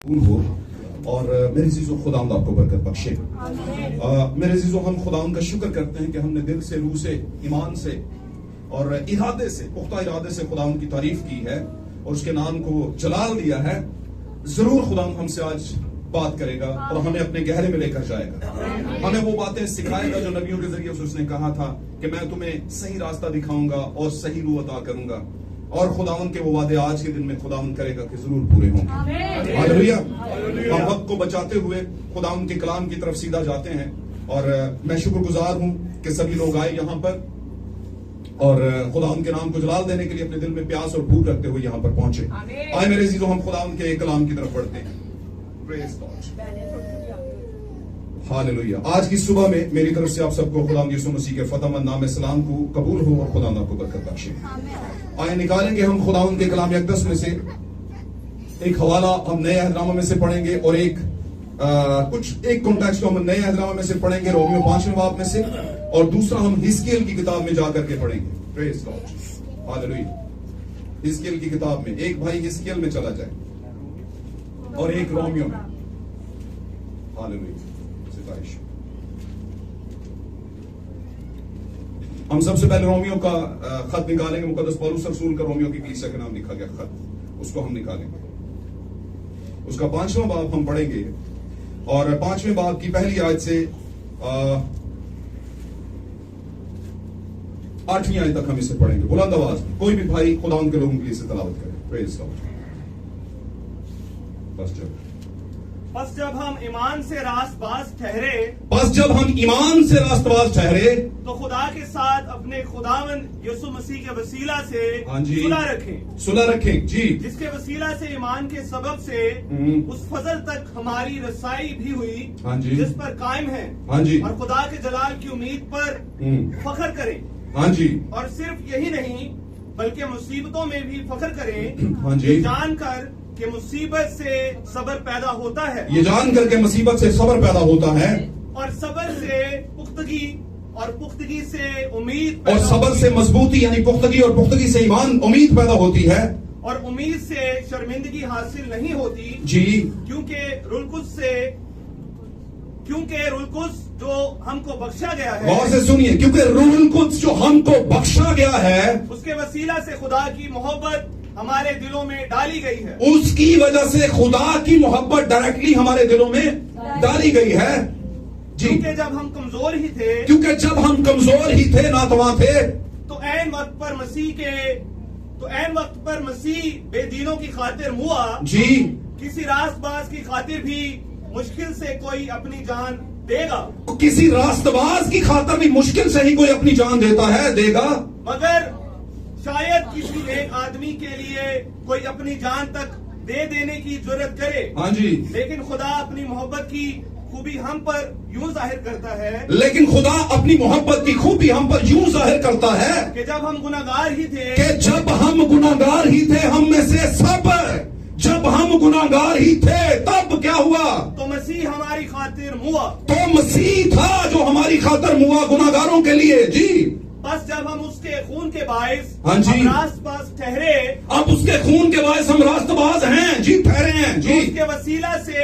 قبول ہو. اور میرے عزیزو خداوند آپ کو برکت بخشے. میرے عزیزو ہم خداوند کا شکر کرتے ہیں کہ ہم نے دل سے، روح سے، ایمان سے اور ارادے سے، پختہ ارادے سے خداوند کی تعریف کی ہے اور اس کے نام کو جلال دیا ہے. ضرور خداوند ہم سے آج بات کرے گا اور ہمیں اپنے گہرے میں لے کر جائے گا. ہمیں وہ باتیں سکھائے گا جو نبیوں کے ذریعے اس نے کہا تھا کہ میں تمہیں صحیح راستہ دکھاؤں گا اور صحیح روح عطا کروں گا. اور خداوند کے وہ وعدے آج کے دن میں خداوند کرے گا کہ ضرور پورے ہوں گے. ہاللویا. ہم وقت کو بچاتے ہوئے خداوند کے کلام کی طرف سیدھا جاتے ہیں اور میں شکر گزار ہوں کہ سبھی لوگ آئے یہاں پر اور خداوند کے نام کو جلال دینے کے لیے اپنے دل میں پیاس اور بھوک رکھتے ہوئے یہاں پر پہنچے. آئے میرے عزیزو ہم خداوند کے کلام کی طرف بڑھتے ہیں. ہاللویا. آج کی صبح میں میری طرف سے آپ سب کو خداوند یسوع مسیح کے فتح مند نام سلام کو قبول ہو اور خداوند آپ کو برکت بخشے. آئے نکالیں گے ہم خداوند کے کلام اقدس میں سے ایک حوالہ ہم نئے عہد نامہ میں سے پڑھیں گے اور ایک کانٹیکسٹ ہم نئے عہد نامہ میں سے پڑھیں گے رومیو 5ویں باب میں سے اور دوسرا ہم حزقیل کی کتاب میں جا کر کے پڑھیں گے. پریز گاڈ. ہاللویا. حزقیل کی کتاب میں ایک بھائی حزقیل میں چلا جائے اور ایک رومیو میں. ہاللویا. ستائش. ہم سب سے پہلے رومیو کا خط نکالیں گے. مقدس پولس رسول کا رومیو کی کلیسیا کے نام لکھا گیا خط, اس کو ہم نکالیں گے. اس کا 5واں باب ہم پڑھیں گے اور 5ویں باب کی پہلی آیت سے 8ویں آیت تک ہم اسے پڑھیں گے. بلند آواز میں کوئی بھی بھائی خداوند کے لوگوں کے لیے اسے تلاوت کرے. پریز گاڈ. پس جب ہم ایمان سے راست باز ٹھہرے تو خدا کے ساتھ اپنے خداوند یسوع مسیح کے وسیلہ سے صلح رکھیں جی, جس کے وسیلہ سے ایمان کے سبب سے اس فضل تک ہماری رسائی بھی ہوئی جس پر قائم ہے اور خدا کے جلال کی امید پر فخر کریں. اور صرف یہی نہیں بلکہ مصیبتوں میں بھی فخر کریں, یہ جان کر کہ مصیبت سے صبر پیدا ہوتا ہے, اور صبر سے پختگی اور پختگی سے امید اور صبر سے مضبوطی یعنی پختگی اور پختگی سے ایمان امید پیدا ہوتی ہے, اور امید سے شرمندگی حاصل نہیں ہوتی جی, کیونکہ روح القدس جو ہم کو بخشا گیا ہے. غور سے سنیے. کیونکہ روح القدس جو ہم کو بخشا گیا ہے اس کے وسیلہ سے خدا کی محبت ہمارے دلوں میں ڈالی گئی ہے. اس کی وجہ سے خدا کی محبت ڈائریکٹلی ہمارے دلوں میں ڈالی گئی ہے جی. کیونکہ جب ہم کمزور ہی تھے ناتواں تھے تو عین وقت پر مسیح بے دینوں کی خاطر ہوا جی. کسی راست باز کی خاطر بھی مشکل سے کوئی اپنی جان دے گا. کسی راست باز کی خاطر بھی مشکل سے ہی کوئی اپنی جان دیتا ہے, دے گا. مگر شاید کسی ایک آدمی کے لیے کوئی اپنی جان تک دے دینے کی جرت کرے. لیکن خدا اپنی محبت کی خوبی ہم پر یوں ظاہر کرتا ہے کہ جب ہم گناہگار ہی تھے ہم میں سے سب جب ہم گناہگار ہی تھے تب کیا ہوا؟ تو مسیح ہماری خاطر ہوا. تو مسیح تھا جو ہماری خاطر ہوا گناہگاروں کے لیے جی. بس جب ہم اس کے خون کے باعث راست باز ٹھہرے, اب اس کے خون کے باعث ہم راست باز ہیں جی, ٹھہرے ہیں جی. اس کے وسیلہ سے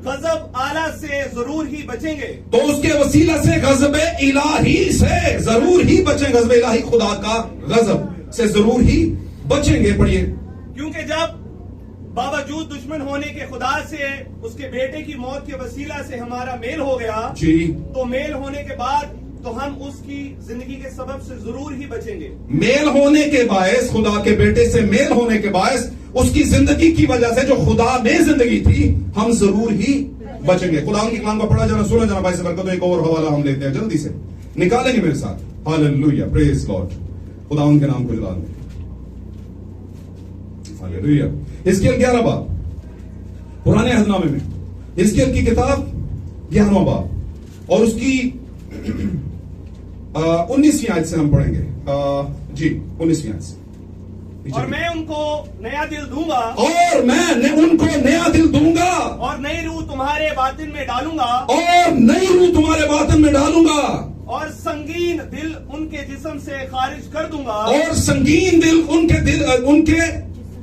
غضب اعلیٰ سے ضرور ہی بچیں گے. تو اس کے وسیلہ سے غضب الہی سے ضرور ہی بچیں. غضب الہی خدا کا غضب سے ضرور ہی بچیں گے. پڑھیے. کیونکہ جب باوجود دشمن ہونے کے خدا سے اس کے بیٹے کی موت کے وسیلہ سے ہمارا میل ہو گیا جی, تو میل ہونے کے بعد تو ہم اس کی زندگی کے سبب سے ضرور ہی بچیں گے. میل ہونے کے باعث, خدا کے بیٹے سے میل ہونے کے باعث اس کی زندگی کی وجہ سے جو خدا میں زندگی تھی ہم ضرور ہی بچیں گے. خدا کی کلام کا پڑھا جانا سنا جانا بھائی سے برکت ہو. ایک اور حوالہ ہم لیتے ہیں جلدی سے, نکالیں گے میرے ساتھ. ہاللویا. پریز گاڈ. خدا ان کے نام کو جلال دیں. ہاللویا. حزقیل 11 باب پرانے عہد نامے میں, حزقیل کی کتاب 11واں باب اور اس کی 19ویں آیت سے ہم پڑھیں گے جی. 19ویں آیت سے. اور میں ان کو نیا دل دوں گا, اور میں ان کو نیا دل دوں گا, اور نئی روح تمہارے باطن میں ڈالوں گا, اور نئی روح تمہارے باطن میں ڈالوں گا, اور سنگین دل ان کے جسم سے خارج کر دوں گا, اور سنگین دل ان کے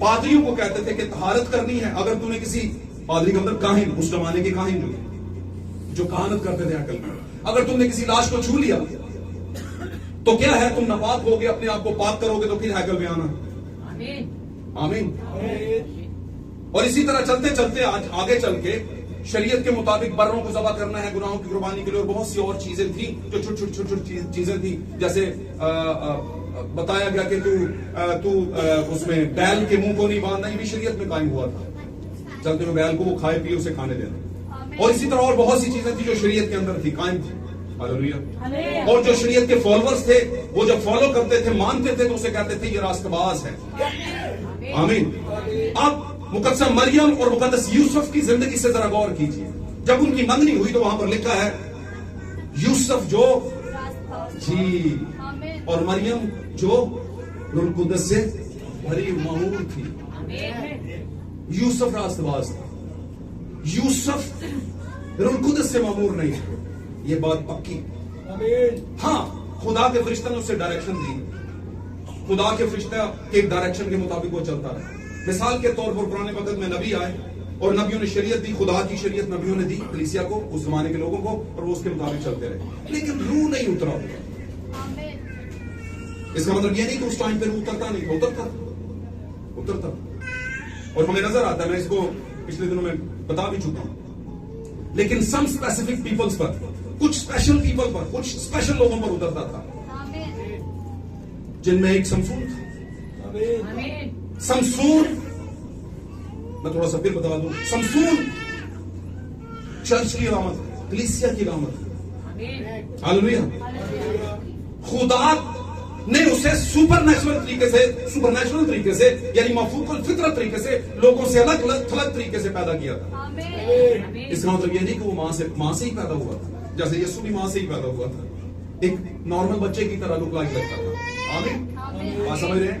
پادریوں کو کہتے تھے کہ طہارت کرنی ہے. اگر تم نے کسی پادری کے اندر کاہن، اس زمانے کے کاہن جو کہانت کرتے تھے عقل میں، اگر تم نے کسی لاش کو چھو لیا تو کیا ہے، تم ناپاک ہو گے، اپنے آپ کو پاک کرو گے تو پھر ہیکل میں آنا. آمین. اور اسی طرح چلتے چلتے آگے چل کے شریعت کے مطابق بروں کو ذبح کرنا ہے گناہوں کی قربانی کے لیے، اور بہت سی اور چیزیں تھیں جو چھوٹی چیزیں تھیں. جیسے بتایا گیا کہ تو اس میں بیل کے منہ کو نہیں باندھنا، یہ بھی شریعت میں قائم ہوا تھا. چلتے ہوئے بیل کو وہ کھائے پیے اسے کھانے دینا. اور اسی طرح اور بہت سی چیزیں تھیں جو شریعت کے اندر تھی، قائم تھی. ہاللیلویہ. اور جو شریعت کے فالوورز تھے وہ جب فالو کرتے تھے، مانتے تھے، تو اسے کہتے تھے یہ راست باز ہے. آمین. اب مقدسہ مریم اور مقدس یوسف کی زندگی سے ذرا غور کیجیے. جب ان کی منگنی ہوئی تو وہاں پر لکھا ہے یوسف جو جی اور مریم جو روح القدس سے بھری معمور تھی. یوسف راست باز تھا، یوسف روح القدس سے معمور نہیں تھا. یہ بات پکی. ہاں، خدا کے فرشتہ نے اسے ڈائریکشن دی، خدا کے فرشتہ کے ایک ڈائریکشن کے مطابق وہ چلتا رہا. مثال کے طور پر پرانے وقت میں نبی آئے اور نبیوں نے شریعت دی، خدا کی شریعت نبیوں نے دی کلیسیا کو، اس زمانے کے لوگوں کو، اور وہ اس کے مطابق چلتے رہے. لیکن روح نہیں اترا. اس کا مطلب یہ نہیں کہ اس ٹائم پہ روح اترتا نہیں تھا، اترتا. اور ہمیں نظر آتا ہے، میں اس کو پچھلے دنوں میں بتا بھی چکا ہوں. لیکن سم اسپیسیفک پیپلز پر، کچھ اسپیشل پیپل پر، کچھ اسپیشل لوگوں پر اترتا تھا، جن میں ایک سمسون تھا. سمسون، میں تھوڑا سا پھر بتا دوں، سمسون چرچ کی علامت ہے، کلیسیا کی علامت ہے. ہاللیلویہ. خدا نے اسے سپر نیچرل طریقے سے یعنی مفوق الفطرت طریقے سے لوگوں سے الگ تھلگ طریقے سے پیدا کیا تھا. اس کا مطلب یہ نہیں کہ وہ ماں سے ہی پیدا ہوا تھا، جیسے یسوع بھی ماں سے ہی پیدا ہوا تھا، ایک نارمل بچے کی طرح لک لائک لگتا تھا. آمین. بات سمجھ رہے ہیں؟